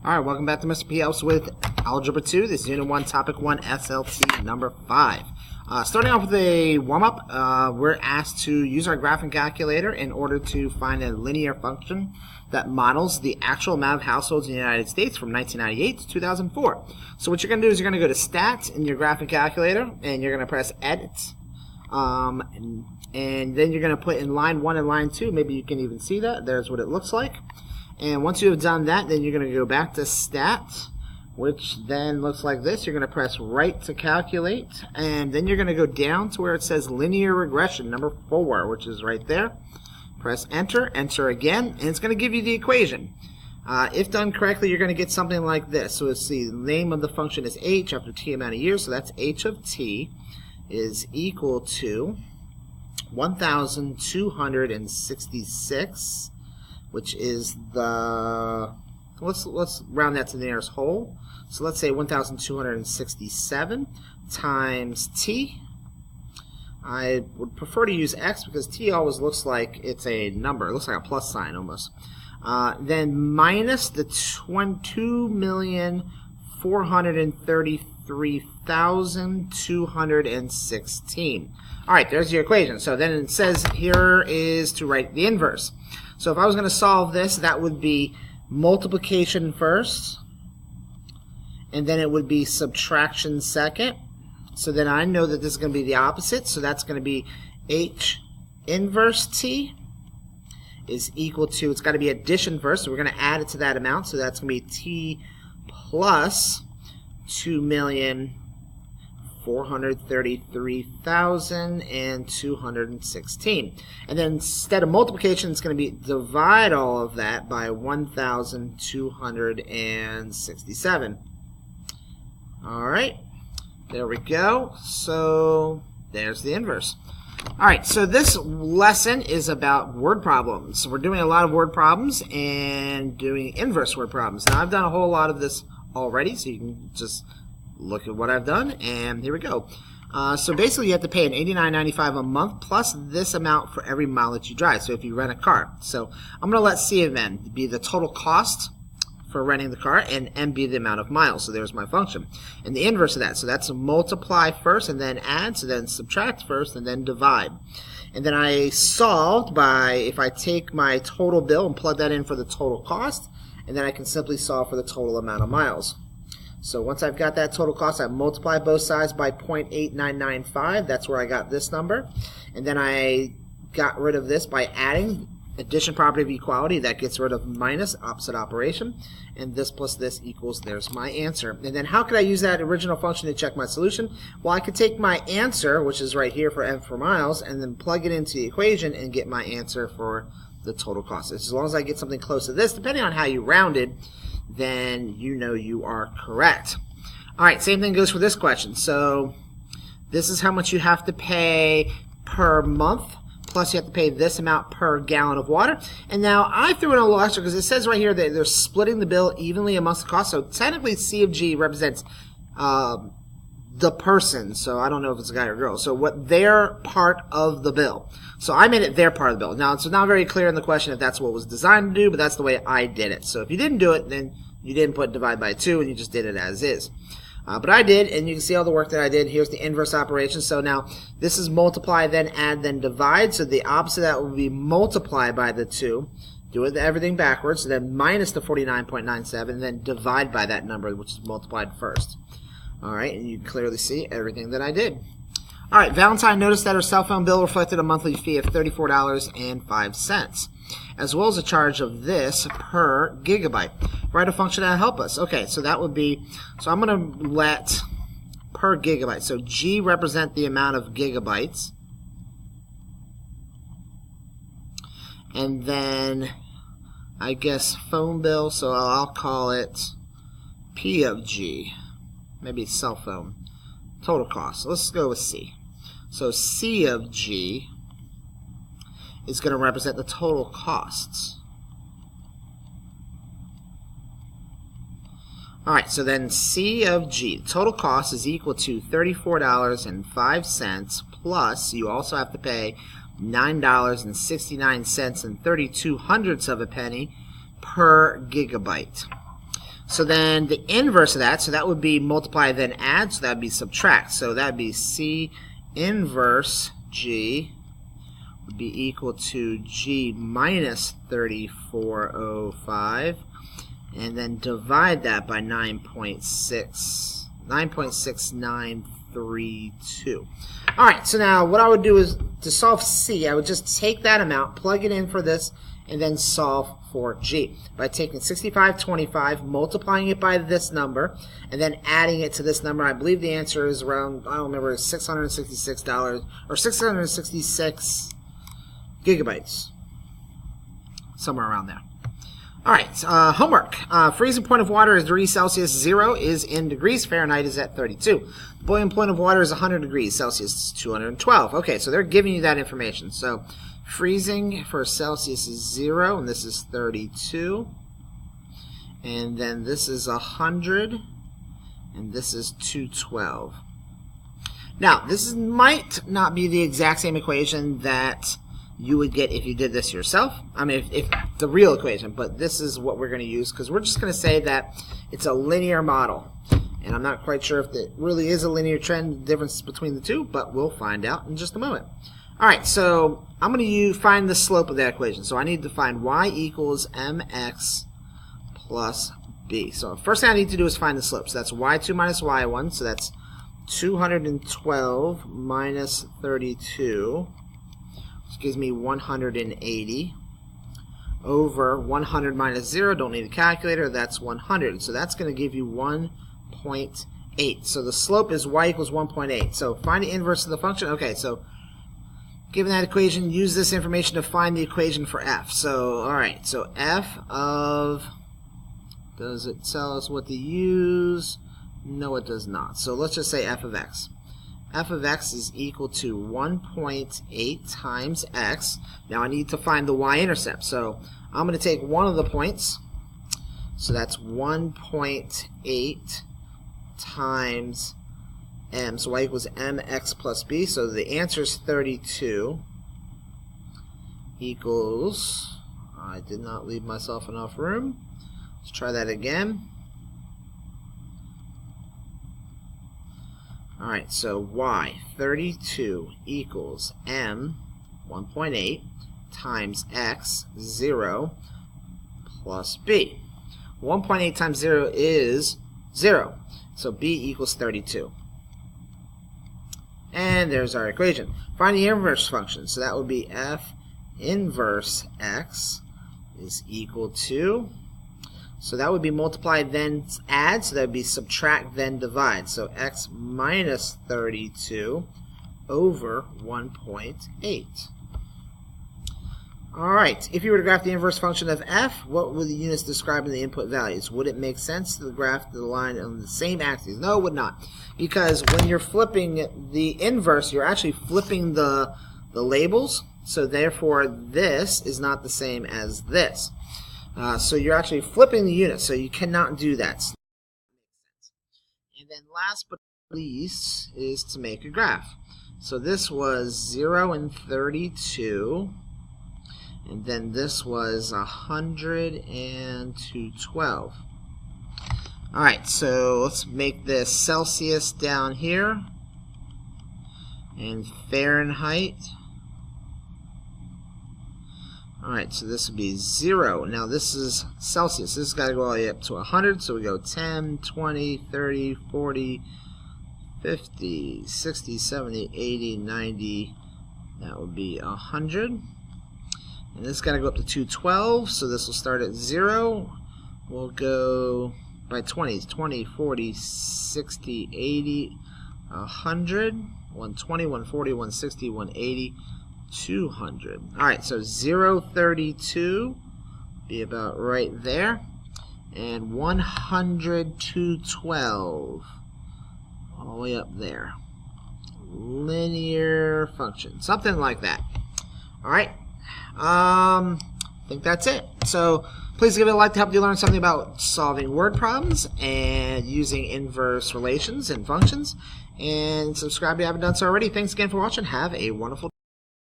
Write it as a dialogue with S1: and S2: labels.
S1: Alright, welcome back to Mr. P Helps with Algebra 2. This is Unit 1, Topic 1, SLT number 5. Starting off with a warm-up, we're asked to use our graphing calculator in order to find a linear function that models the actual amount of households in the United States from 1998 to 2004. So what you're going to do is you're going to go to Stats in your graphing calculator, and you're going to press Edit. And then you're going to put in line 1 and line 2. Maybe you can even see that. There's what it looks like. And once you have done that, then you're going to go back to Stat, which then looks like this. You're going to press Right to calculate, and then you're going to go down to where it says Linear Regression, number 4, which is right there. Press Enter, Enter again, and it's going to give you the equation. If done correctly, you're going to get something like this. So let's see, the name of the function is h after t amount of years, so that's h of t is equal to 1,266, which is the, let's round that to the nearest whole. So let's say 1,267 times t. I would prefer to use x because t always looks like it's a number. It looks like a plus sign almost. Then minus the 2,233,216. All right, there's your equation. So then it says here is to write the inverse. So if I was going to solve this, that would be multiplication first, and then it would be subtraction second. So then I know that this is going to be the opposite, so that's going to be h inverse t is equal to, it's got to be addition first, so we're going to add it to that amount, so that's going to be t plus 2,433,216. And then instead of multiplication, it's going to be divide all of that by 1,267. All right, there we go. So there's the inverse. All right, so this lesson is about word problems. We're doing a lot of word problems and doing inverse word problems. Now, I've done a whole lot of this already, so you can just look at what I've done, and here we go. So basically, you have to pay an $89.95 a month plus this amount for every mile that you drive. So if you rent a car, so I'm going to let C of N be the total cost for renting the car, and M be the amount of miles. So there's my function. And the inverse of that, so that's multiply first and then add, so then subtract first and then divide. And then I solved by, if I take my total bill and plug that in for the total cost, and then I can simply solve for the total amount of miles. So once I've got that total cost, I multiply both sides by 0.8995. That's where I got this number. And then I got rid of this by adding addition property of equality. That gets rid of minus, opposite operation. And this plus this equals, there's my answer. And then how could I use that original function to check my solution? Well, I could take my answer, which is right here for M for miles, and then plug it into the equation and get my answer for the total cost. As long as I get something close to this, depending on how you rounded, then you know you are correct. All right, same thing goes for this question. So this is how much you have to pay per month, plus you have to pay this amount per gallon of water. And now I threw in a little extra because it says right here that they're splitting the bill evenly amongst the costs. So technically C of G represents the person, so I don't know if it's a guy or a girl, so what their part of the bill. So I made it their part of the bill. Now, it's not very clear in the question if that's what was designed to do, but that's the way I did it. So if you didn't do it, then you didn't put divide by 2, and you just did it as is. But I did, and you can see all the work that I did. Here's the inverse operation. So now this is multiply, then add, then divide. So the opposite of that would be multiply by the 2. Do it everything backwards, so then minus the 49.97, and then divide by that number, which is multiplied first. All right, and you can clearly see everything that I did. All right, Valentine noticed that her cell phone bill reflected a monthly fee of $34.05, as well as a charge of this per gigabyte. Write a function that'll help us. Okay, so that would be, so I'm going to let per gigabyte. So G represent the amount of gigabytes. And then, I guess, phone bill, so I'll call it P of G. Maybe cell phone. Total cost. So let's go with C. So C of G is going to represent the total costs. Alright, so then C of G, total cost is equal to $34.05 plus you also have to pay $9.69 and 32 hundredths of a penny per gigabyte. So then the inverse of that, so that would be multiply then add, so that would be subtract. So that would be C inverse G would be equal to G minus 3405, and then divide that by 9.6932. All right, so now what I would do is to solve C, I would just take that amount, plug it in for this, and then solve for G by taking 6525, multiplying it by this number, and then adding it to this number. I believe the answer is around, I don't remember, $666 or 666 gigabytes, somewhere around there. All right, homework. Freezing point of water is degrees Celsius, 0 is in degrees Fahrenheit is at 32. The boiling point of water is 100 degrees Celsius, it's 212. Okay, so they're giving you that information. So freezing for Celsius is 0, and this is 32. And then this is 100, and this is 212. Now, this might not be the exact same equation that you would get if you did this yourself. I mean, if the real equation, but this is what we're going to use because we're just going to say that it's a linear model. And I'm not quite sure if it really is a linear trend, the difference between the two, but we'll find out in just a moment. All right, so I'm going to find the slope of that equation. So I need to find y equals mx plus b. So first thing I need to do is find the slope. So that's y2 minus y1, so that's 212 minus 32. Which gives me 180 over 100 minus 0. Don't need a calculator. That's 100. So that's going to give you 1.8. So the slope is y equals 1.8. So find the inverse of the function. Okay, so given that equation, use this information to find the equation for f. So, all right. So f of, does it tell us what to use? No, it does not. So let's just say f of x. F of x is equal to 1.8 times x. Now I need to find the y-intercept. So I'm going to take one of the points. So that's 1.8 times m. So y equals mx plus b. So the answer is 32 equals, I did not leave myself enough room. Let's try that again. Alright, so y, 32 equals m, 1.8, times x, 0, plus b. 1.8 times 0 is 0, so b equals 32. And there's our equation. Find the inverse function, so that would be f inverse x is equal to, so that would be multiply then add, so that would be subtract then divide. So x minus 32 over 1.8. Alright, if you were to graph the inverse function of f, what would the units describe in the input values? Would it make sense to graph the line on the same axis? No, it would not. Because when you're flipping the inverse, you're actually flipping the labels, so therefore this is not the same as this. So you're actually flipping the units, so you cannot do that. And then last but not least is to make a graph. So this was 0 and 32, and then this was 100 and 212. Alright, so let's make this Celsius down here, and Fahrenheit. Alright, so this would be 0. Now this is Celsius. This has got to go all the way up to 100. So we go 10, 20, 30, 40, 50, 60, 70, 80, 90. That would be 100. And this has got to go up to 212. So this will start at 0. We'll go by 20s. 20, 40, 60, 80, 100, 120, 140, 160, 180. 200. Alright, so 0.32 be about right there, and 100 to 12 all the way up there. Linear function, something like that. Alright, I think that's it. So please give it a like to help you learn something about solving word problems and using inverse relations and functions, and subscribe if you haven't done so already. Thanks again for watching. Have a wonderful day.